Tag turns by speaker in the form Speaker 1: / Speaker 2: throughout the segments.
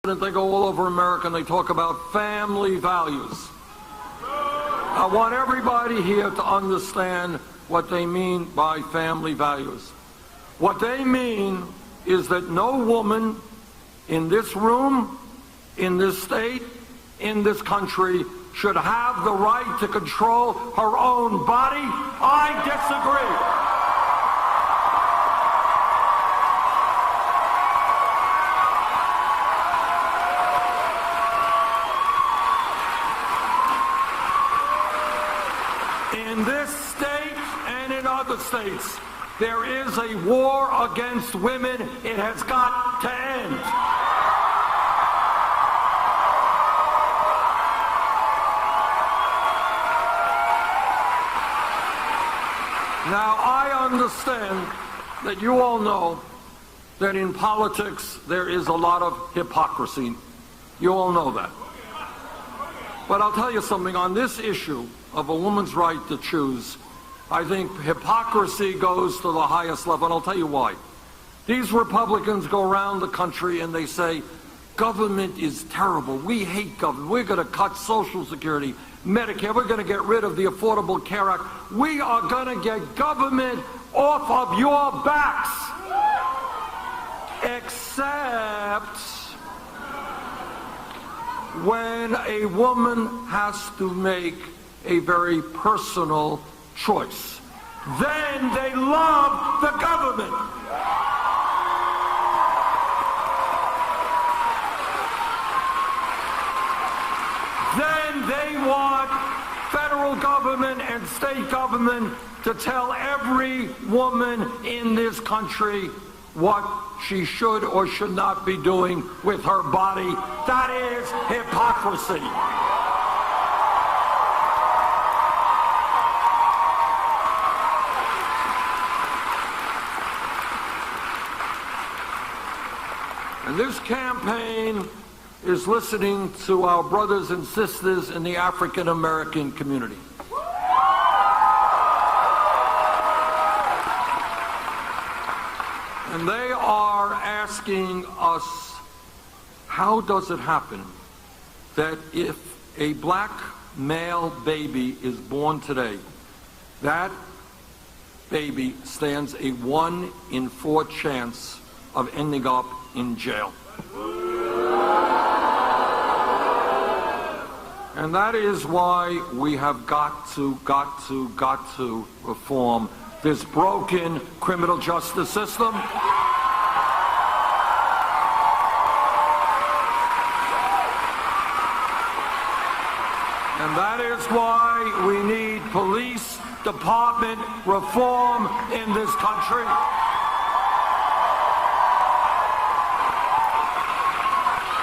Speaker 1: They go all over America and they talk about family values. I want everybody here to understand what they mean by family values. What they mean is that no woman in this room, in this state, in this country should have the right to control her own body. I disagree. In this state and in other states, there is a war against women. It has got to end. Now, I understand that you all know that in politics there is a lot of hypocrisy. You all know that. But I'll tell you something, on this issue of a woman's right to choose, I think hypocrisy goes to the highest level, and I'll tell you why. These Republicans go around the country and they say, government is terrible. We hate government. We're going to cut Social Security, Medicare. We're going to get rid of the Affordable Care Act. We are going to get government off of your backs. Except when a woman has to make a very personal choice. Then they love the government. Then they want federal government and state government to tell every woman in this country what she should or should not be doing with her body. That is hypocrisy. And this campaign is listening to our brothers and sisters in the African American community. And they are asking us, how does it happen that if a black male baby is born today, that baby stands a 1 in 4 chance of ending up in jail? And that is why we have got to reform this broken criminal justice system. And that is why we need police department reform in this country.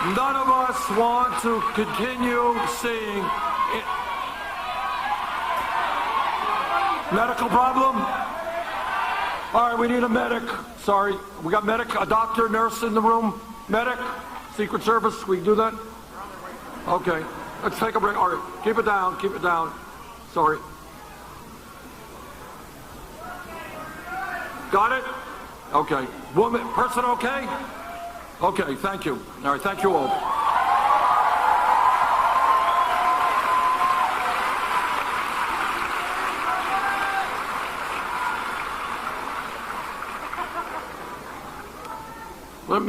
Speaker 1: None of us want to continue seeing it. Medical problem? All right, we need a medic. Sorry, we got medic, a doctor, nurse in the room. Medic, Secret Service, we can do that? Okay, let's take a break. All right, keep it down, keep it down. Sorry. Got it? Okay. Woman, person okay? Okay, thank you. All right, thank you all. Let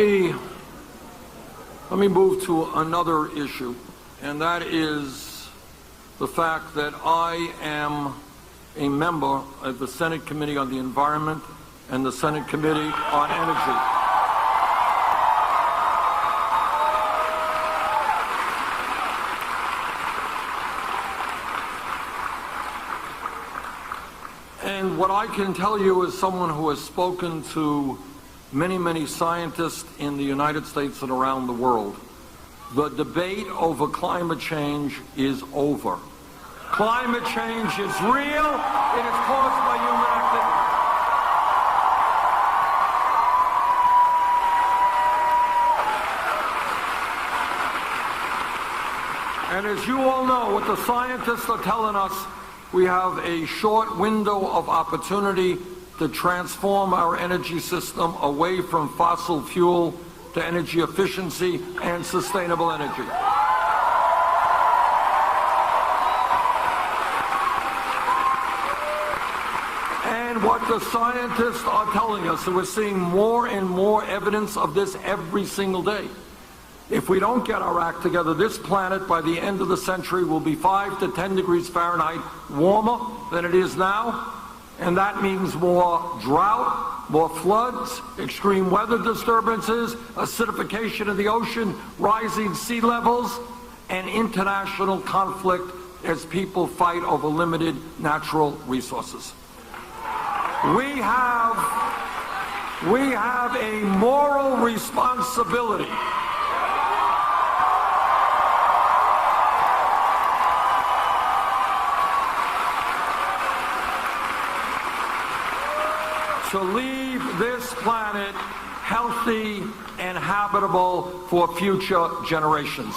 Speaker 1: me move to another issue, and that is the fact that I am a member of the Senate Committee on the Environment and the Senate Committee on Energy. And what I can tell you as someone who has spoken to many, many scientists in the United States and around the world, the debate over climate change is over. Climate change is real. It is caused by human activity. And as you all know, what the scientists are telling us, we have a short window of opportunity to transform our energy system away from fossil fuel to energy efficiency and sustainable energy. And what the scientists are telling us, and we're seeing more and more evidence of this every single day. If we don't get our act together, this planet by the end of the century will be 5 to 10 degrees Fahrenheit warmer than it is now. And that means more drought, more floods, extreme weather disturbances, acidification of the ocean, rising sea levels, and international conflict as people fight over limited natural resources. We have a moral responsibility to leave this planet healthy and habitable for future generations.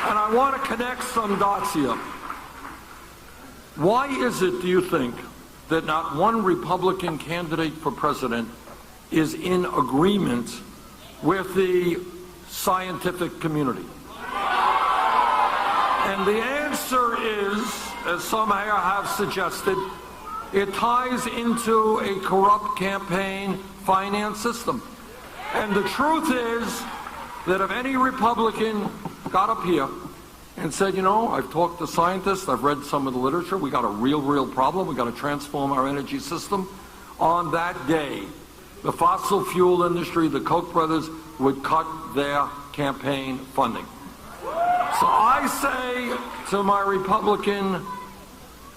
Speaker 1: And I want to connect some dots here. Why is it, do you think, that not one Republican candidate for president is in agreement with the scientific community? And the answer is, as some here have suggested, it ties into a corrupt campaign finance system. And the truth is that if any Republican got up here and said, you know, I've talked to scientists, I've read some of the literature, we got a real problem, we got to transform our energy system, on that day, the fossil fuel industry, the Koch brothers, would cut their campaign funding. So I say to my Republican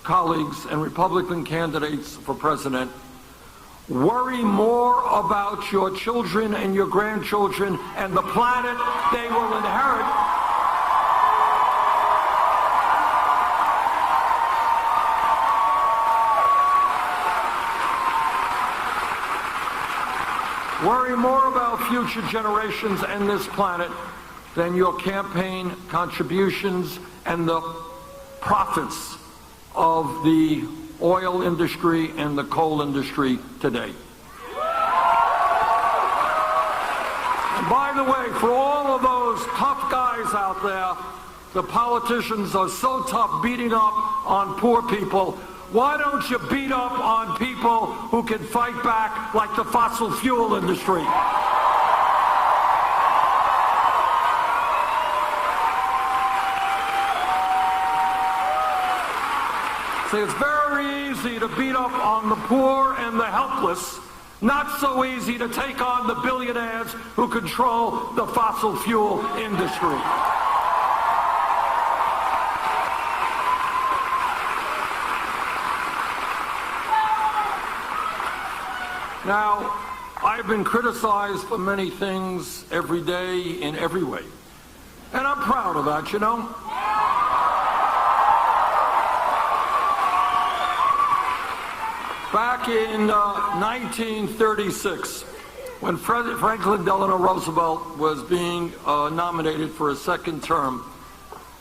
Speaker 1: colleagues and Republican candidates for president, worry more about your children and your grandchildren and the planet they will inherit worry more about future generations and this planet than your campaign contributions and the profits of the oil industry and the coal industry today. And by the way, for all of those tough guys out there, the politicians are so tough beating up on poor people. Why don't you beat up on people who can fight back, like the fossil fuel industry? See, it's very easy to beat up on the poor and the helpless, not so easy to take on the billionaires who control the fossil fuel industry. Now, I've been criticized for many things every day in every way. And I'm proud of that, you know. Back in 1936, when Franklin Delano Roosevelt was being nominated for a second term,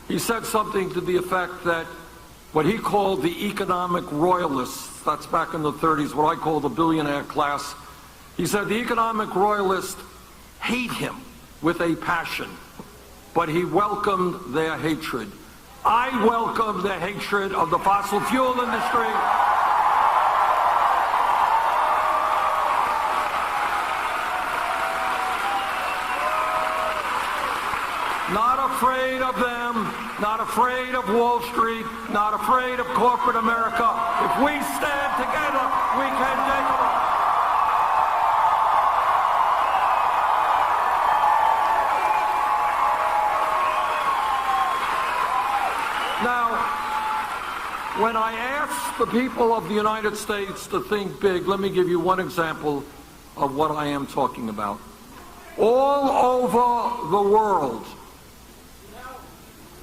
Speaker 1: he said something to the effect that what he called the economic royalists, that's back in the 30s, what I call the billionaire class, he said the economic royalists hate him with a passion, but he welcomed their hatred. I welcome the hatred of the fossil fuel industry. Not afraid of them, not afraid of Wall Street, not afraid of corporate America. If we stand together, we can take them on. Now, when I ask the people of the United States to think big, let me give you one example of what I am talking about. All over the world,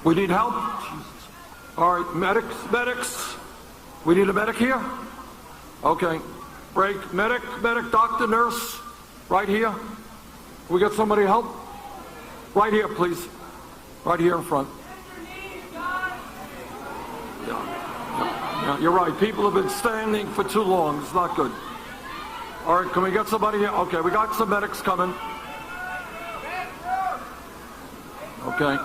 Speaker 1: we need help? All right, medics. We need a medic here? Okay. Break. Medic, doctor, nurse. Right here. Can we get somebody to help? Right here, please. Right here in front. Yeah. You're right. People have been standing for too long. It's not good. All right, can we get somebody here? Okay, we got some medics coming. Okay.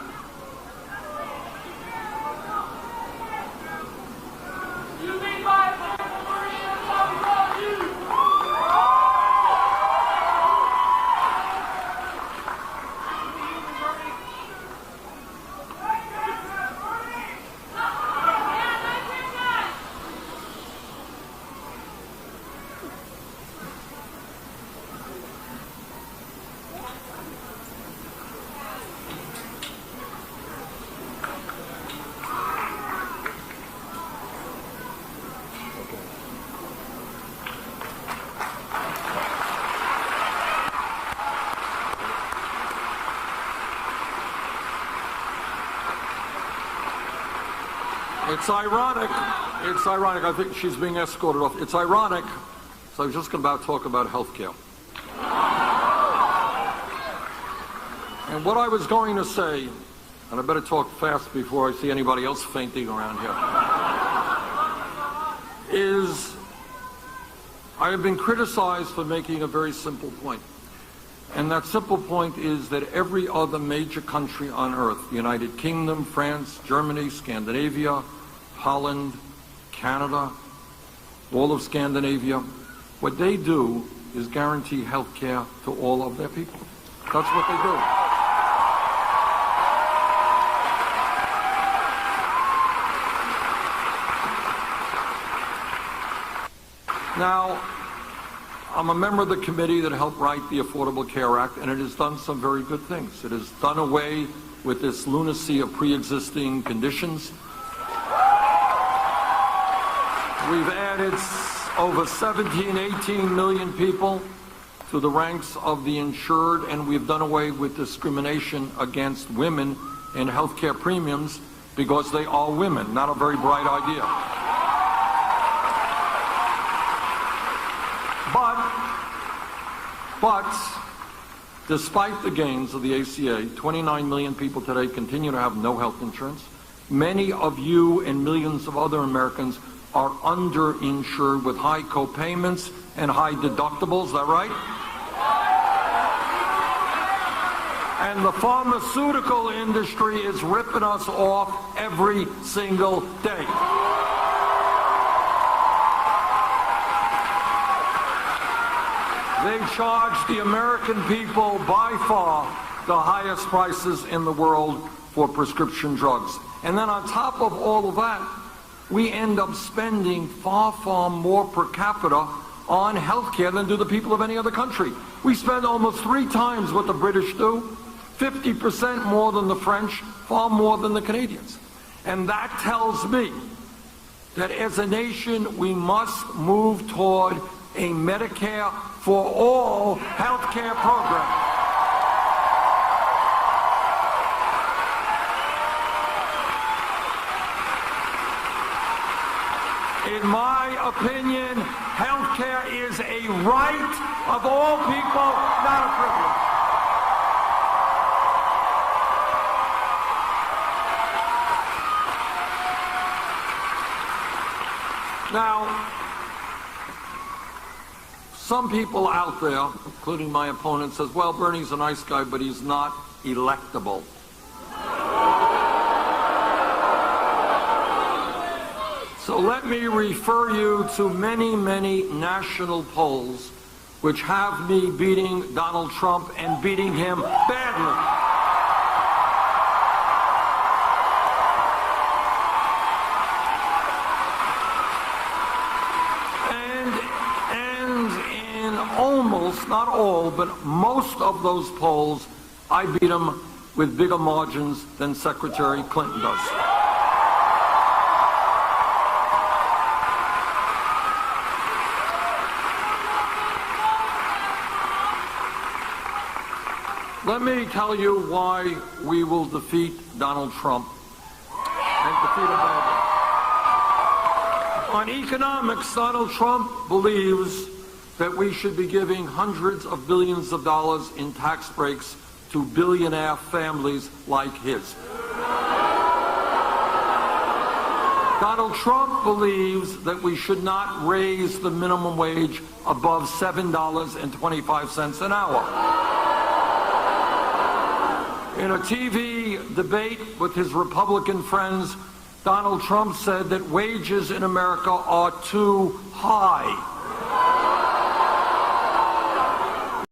Speaker 1: It's ironic, I think she's being escorted off. It's ironic, so I was just about to talk about health care. And what I was going to say, and I better talk fast before I see anybody else fainting around here, is I have been criticized for making a very simple point. And that simple point is that every other major country on earth, the United Kingdom, France, Germany, Scandinavia, Holland, Canada, all of Scandinavia, what they do is guarantee health care to all of their people. That's what they do. Now, I'm a member of the committee that helped write the Affordable Care Act, and it has done some very good things. It has done away with this lunacy of pre-existing conditions. We've added over 17, 18 million people to the ranks of the insured, and we've done away with discrimination against women in health care premiums because they are women. Not a very bright idea. But despite the gains of the ACA, 29 million people today continue to have no health insurance. Many of you and millions of other Americans are underinsured with high co-payments and high deductibles. Is that right? And the pharmaceutical industry is ripping us off every single day. They charge the American people by far the highest prices in the world for prescription drugs. And then on top of all of that, we end up spending far, far more per capita on health care than do the people of any other country. We spend almost 3 times what the British do, 50% more than the French, far more than the Canadians. And that tells me that as a nation, we must move toward a Medicare for all health care program. In my opinion, health care is a right of all people, not a privilege. Now, some people out there, including my opponent, says, well, Bernie's a nice guy, but he's not electable. So let me refer you to many, many national polls which have me beating Donald Trump and beating him badly. Almost, not all, but most of those polls, I beat him with bigger margins than Secretary Clinton does. Let me tell you why we will defeat Donald Trump and defeat Obama. On economics, Donald Trump believes that we should be giving hundreds of billions of dollars in tax breaks to billionaire families like his. Donald Trump believes that we should not raise the minimum wage above $7.25 an hour. In a TV debate with his Republican friends, Donald Trump said that wages in America are too high.